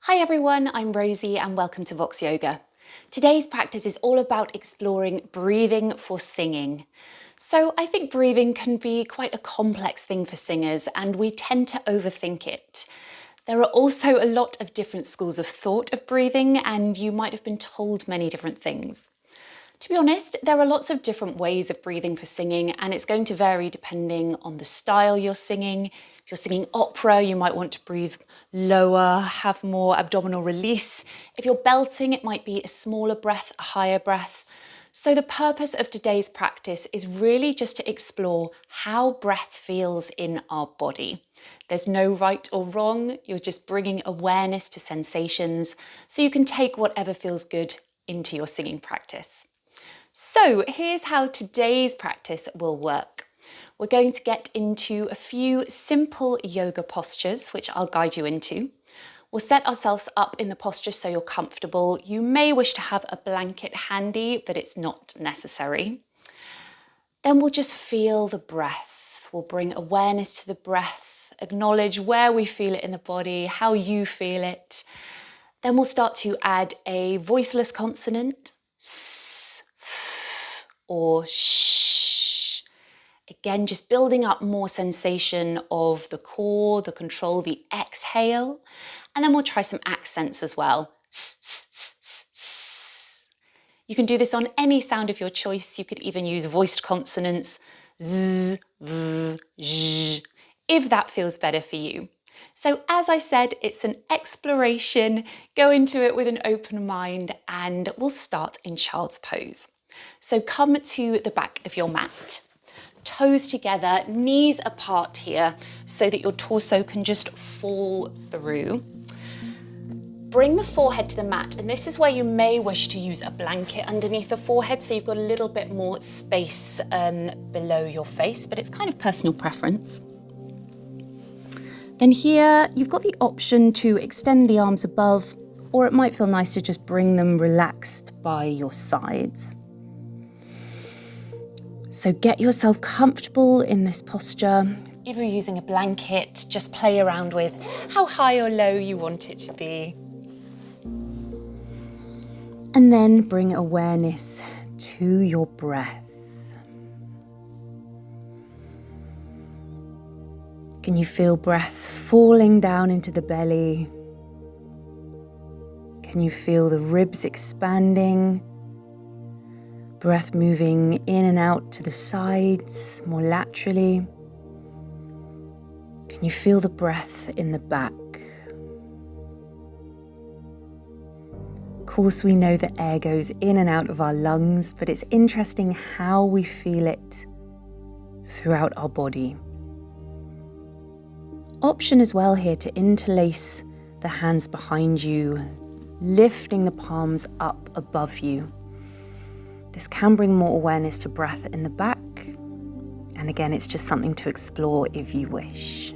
Hi everyone, I'm Rosie and welcome to Vox Yoga. Today's practice is all about exploring breathing for singing. So I think breathing can be quite a complex thing for singers and we tend to overthink it. There are also a lot of different schools of thought of breathing and you might have been told many different things. To be honest, there are lots of different ways of breathing for singing and it's going to vary depending on the style you're singing. If you're singing opera, you might want to breathe lower, have more abdominal release. If you're belting, it might be a smaller breath, a higher breath. So the purpose of today's practice is really just to explore how breath feels in our body. There's no right or wrong, you're just bringing awareness to sensations so you can take whatever feels good into your singing practice. So here's how today's practice will work. We're going to get into a few simple yoga postures, which I'll guide you into. We'll set ourselves up in the posture so you're comfortable. You may wish to have a blanket handy, but it's not necessary. Then we'll just feel the breath. We'll bring awareness to the breath, acknowledge where we feel it in the body, how you feel it. Then we'll start to add a voiceless consonant, s, f, or sh. Again, just building up more sensation of the core, the control, the exhale. And then we'll try some accents as well. S, s, s, s, s. You can do this on any sound of your choice. You could even use voiced consonants, z, v, zh, if that feels better for you. So as I said, it's an exploration. Go into it with an open mind and we'll start in child's pose. So come to the back of your mat. Toes together, knees apart here so that your torso can just fall through. Bring the forehead to the mat, and this is where you may wish to use a blanket underneath the forehead so you've got a little bit more space below your face, but it's kind of personal preference. Then here you've got the option to extend the arms above, or it might feel nice to just bring them relaxed by your sides. So get yourself comfortable in this posture. If you're using a blanket, just play around with how high or low you want it to be. And then bring awareness to your breath. Can you feel breath falling down into the belly? Can you feel the ribs expanding? Breath moving in and out to the sides, more laterally. Can you feel the breath in the back? Of course, we know that air goes in and out of our lungs, but it's interesting how we feel it throughout our body. Option as well here to interlace the hands behind you, lifting the palms up above you. This can bring more awareness to breath in the back. And again, it's just something to explore if you wish.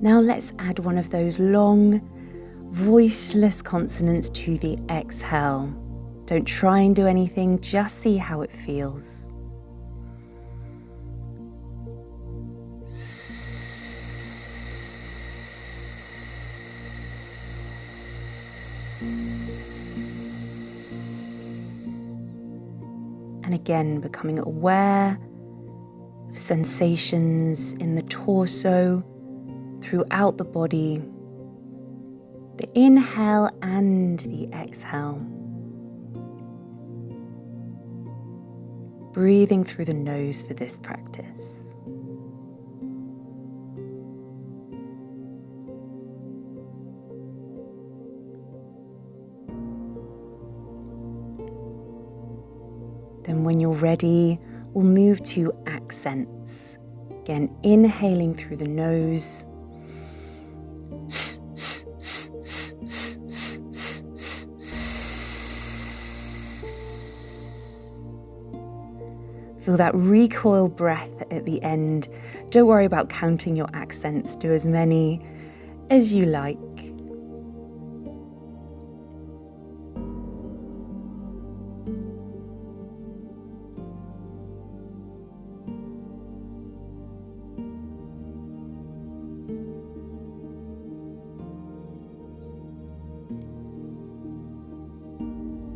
Now let's add one of those long, voiceless consonants to the exhale. Don't try and do anything, just see how it feels. And again, becoming aware of sensations in the torso, throughout the body, the inhale and the exhale. Breathing through the nose for this practice. Then when you're ready, we'll move to accents. Again, inhaling through the nose. Feel that recoil breath at the end. Don't worry about counting your accents. Do as many as you like.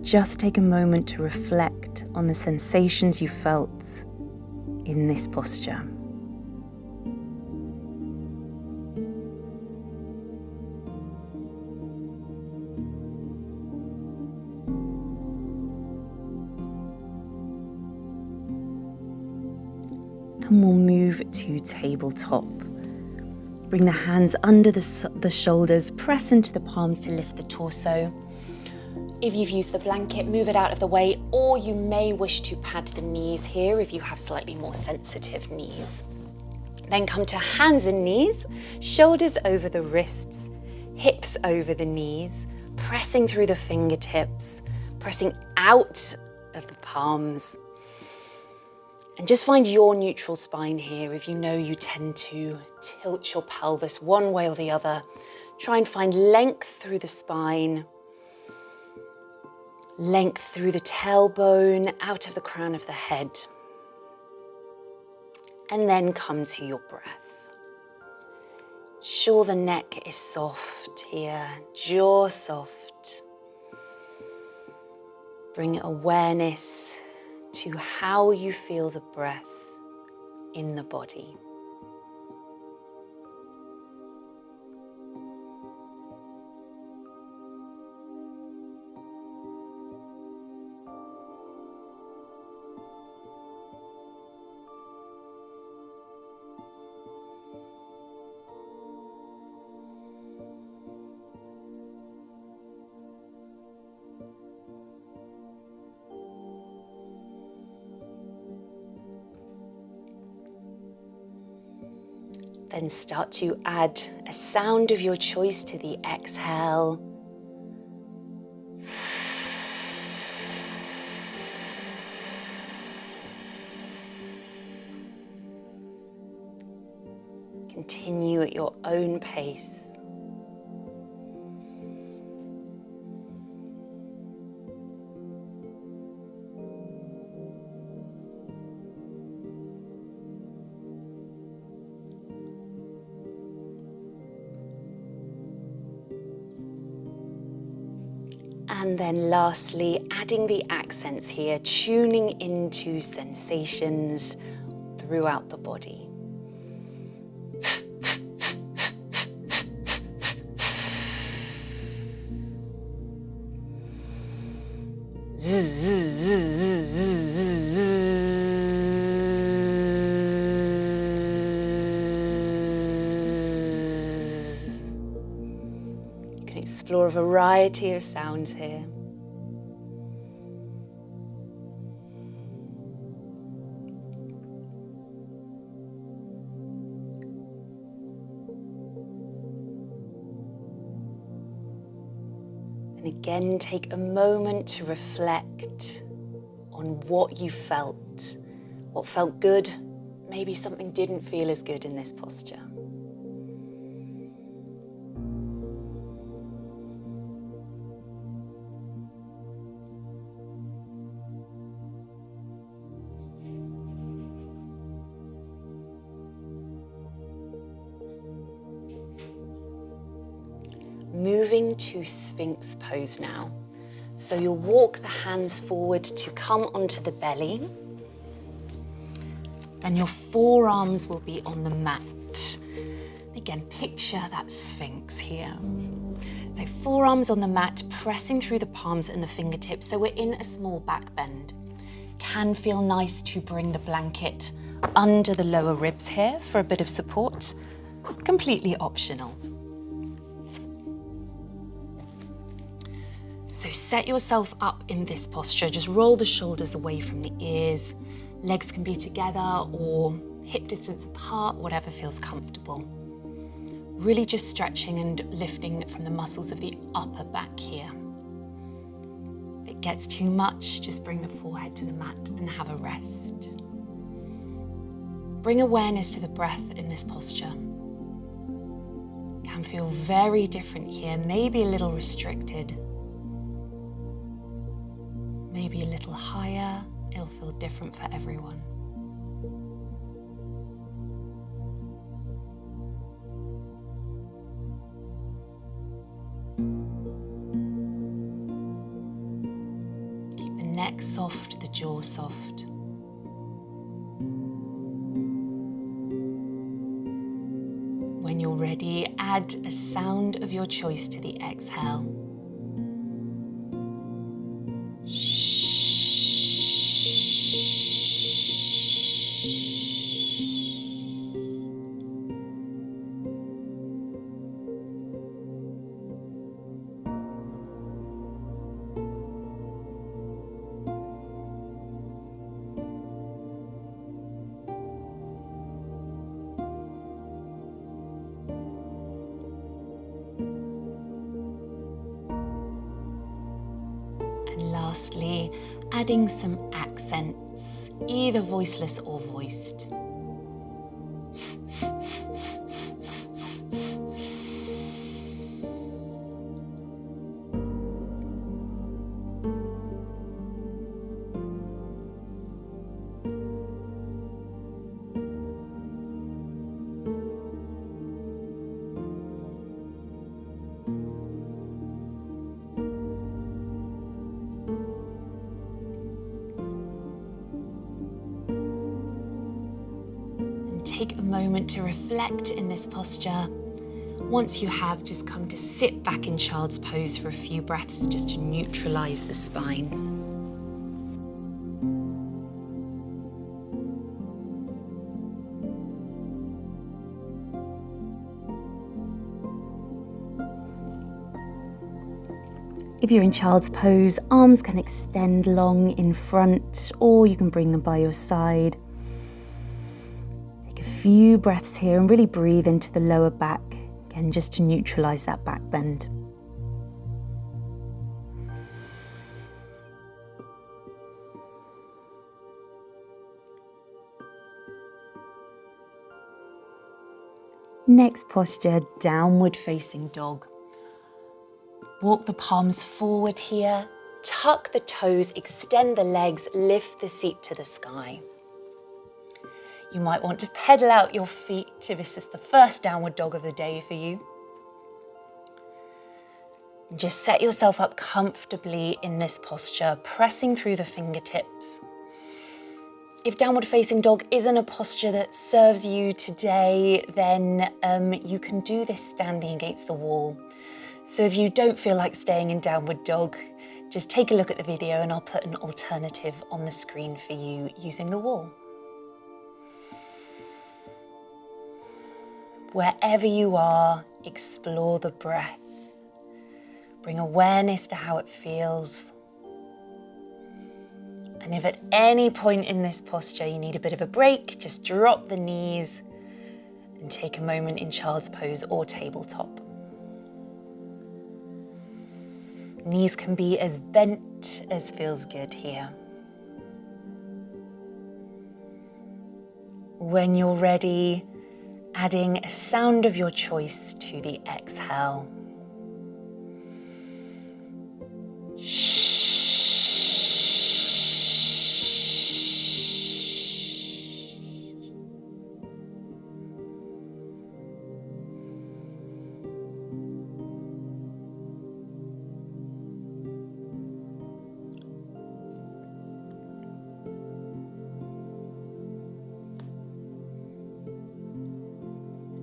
Just take a moment to reflect on the sensations you felt in this posture. And we'll move to tabletop. Bring the hands under the shoulders, press into the palms to lift the torso. If you've used the blanket, move it out of the way, or you may wish to pad the knees here if you have slightly more sensitive knees. Then come to hands and knees, shoulders over the wrists, hips over the knees, pressing through the fingertips, pressing out of the palms. And just find your neutral spine here. If you know you tend to tilt your pelvis one way or the other, try and find length through the spine, length through the tailbone, out of the crown of the head. And then come to your breath. Sure, the neck is soft here, jaw soft. Bring awareness to how you feel the breath in the body. Then start to add a sound of your choice to the exhale. Continue at your own pace. And then lastly, adding the accents here, tuning into sensations throughout the body. Explore a variety of sounds here. And again, take a moment to reflect on what you felt, what felt good, maybe something didn't feel as good in this posture. Moving to Sphinx pose now. So you'll walk the hands forward to come onto the belly. Then your forearms will be on the mat. Again, picture that Sphinx here. So forearms on the mat, pressing through the palms and the fingertips. So we're in a small back bend. Can feel nice to bring the blanket under the lower ribs here for a bit of support. Completely optional. So set yourself up in this posture. Just roll the shoulders away from the ears. Legs can be together or hip distance apart, whatever feels comfortable. Really just stretching and lifting from the muscles of the upper back here. If it gets too much, just bring the forehead to the mat and have a rest. Bring awareness to the breath in this posture. can feel very different here, maybe a little restricted, maybe a little higher. It'll feel different for everyone. Keep the neck soft, the jaw soft. When you're ready, add a sound of your choice to the exhale. And lastly, adding some accents, either voiceless or voiced. Take a moment to reflect in this posture. Once you have, just come to sit back in child's pose for a few breaths just to neutralize the spine. If you're in child's pose, arms can extend long in front, or you can bring them by your side. Few breaths here and really breathe into the lower back, again just to neutralize that back bend. Next posture, downward facing dog. Walk the palms forward here, tuck the toes, extend the legs, lift the seat to the sky. You might want to pedal out your feet if this is the first downward dog of the day for you. And just set yourself up comfortably in this posture, pressing through the fingertips. If downward facing dog isn't a posture that serves you today, then you can do this standing against the wall. So if you don't feel like staying in downward dog, just take a look at the video and I'll put an alternative on the screen for you using the wall. Wherever you are, explore the breath. Bring awareness to how it feels. And if at any point in this posture you need a bit of a break, just drop the knees and take a moment in child's pose or tabletop. Knees can be as bent as feels good here. When you're ready, adding a sound of your choice to the exhale.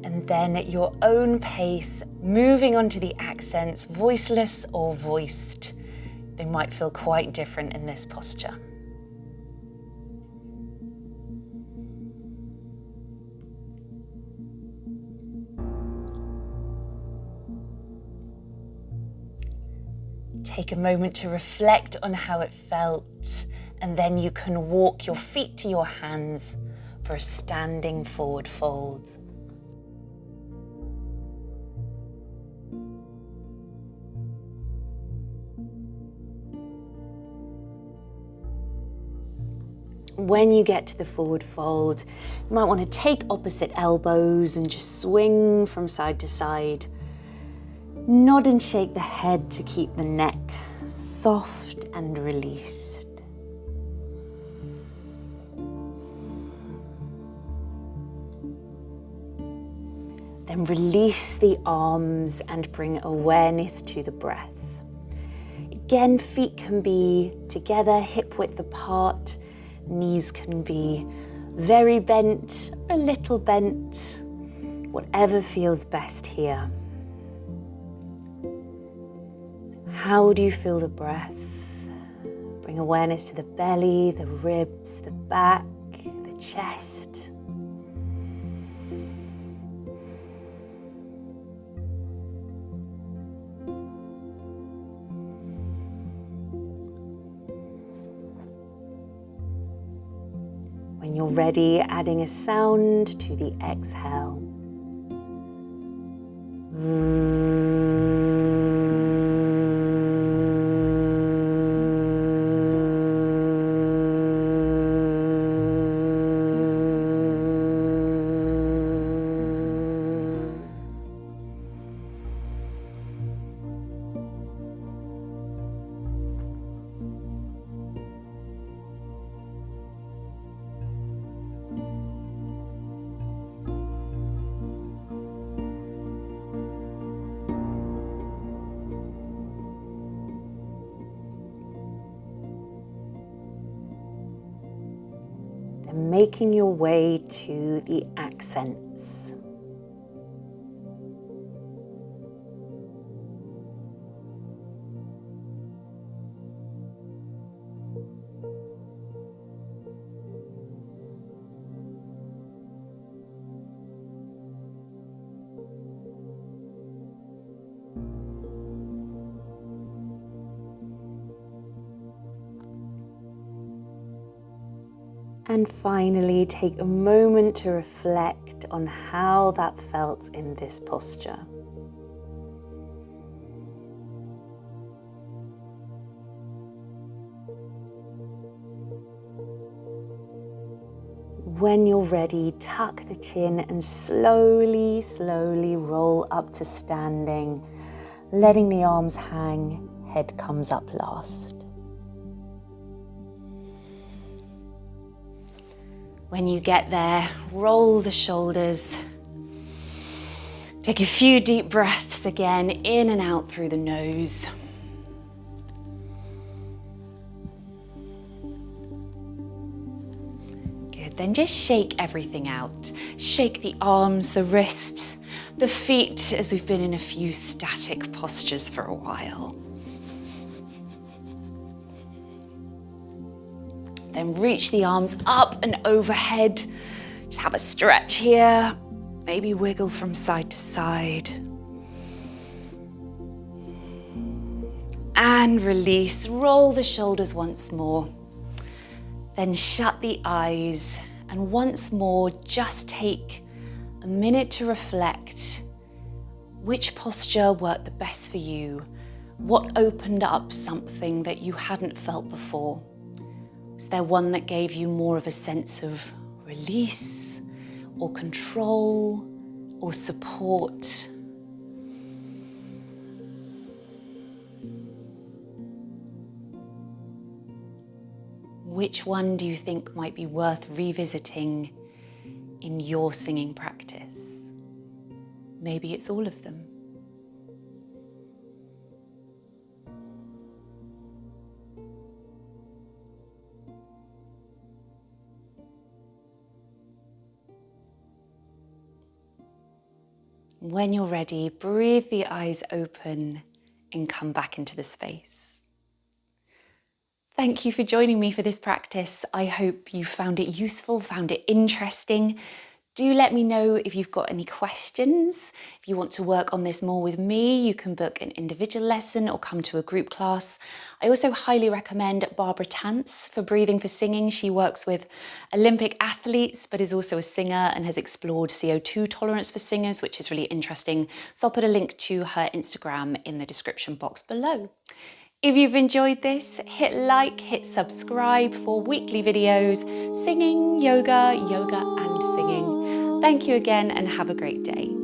And then at your own pace, moving on to the accents, voiceless or voiced. They might feel quite different in this posture. Take a moment to reflect on how it felt, and then you can walk your feet to your hands for a standing forward fold. When you get to the forward fold, you might want to take opposite elbows and just swing from side to side, Nod and shake the head to keep the neck soft and released. Then release the arms and bring awareness to the breath. Again, feet can be together, hip width apart. Knees can be very bent, a little bent, whatever feels best here. How do you feel the breath? Bring awareness to the belly, the ribs, the back, the chest. When you're ready, adding a sound to the exhale. And making your way to the accents. And finally, take a moment to reflect on how that felt in this posture. When you're ready, tuck the chin and slowly, slowly roll up to standing, letting the arms hang, head comes up last. When you get there, roll the shoulders. Take a few deep breaths again, in and out through the nose. Good, then just shake everything out. Shake the arms, the wrists, the feet, as we've been in a few static postures for a while. Then reach the arms up and overhead. Just have a stretch here. Maybe wiggle from side to side. And release. Roll the shoulders once more. Then shut the eyes. And once more, just take a minute to reflect. Which posture worked the best for you? What opened up something that you hadn't felt before? Was there one that gave you more of a sense of release or control or support? Which one do you think might be worth revisiting in your singing practice? Maybe it's all of them. When you're ready, breathe the eyes open and come back into the space. Thank you for joining me for this practice. I hope you found it useful, found it interesting. Do let me know if you've got any questions. If you want to work on this more with me, you can book an individual lesson or come to a group class. I also highly recommend Barbara Tance for Breathing for Singing. She works with Olympic athletes, but is also a singer and has explored CO2 tolerance for singers, which is really interesting. So I'll put a link to her Instagram in the description box below. If you've enjoyed this, hit like, hit subscribe for weekly videos, singing, yoga, yoga and singing. Thank you again and have a great day.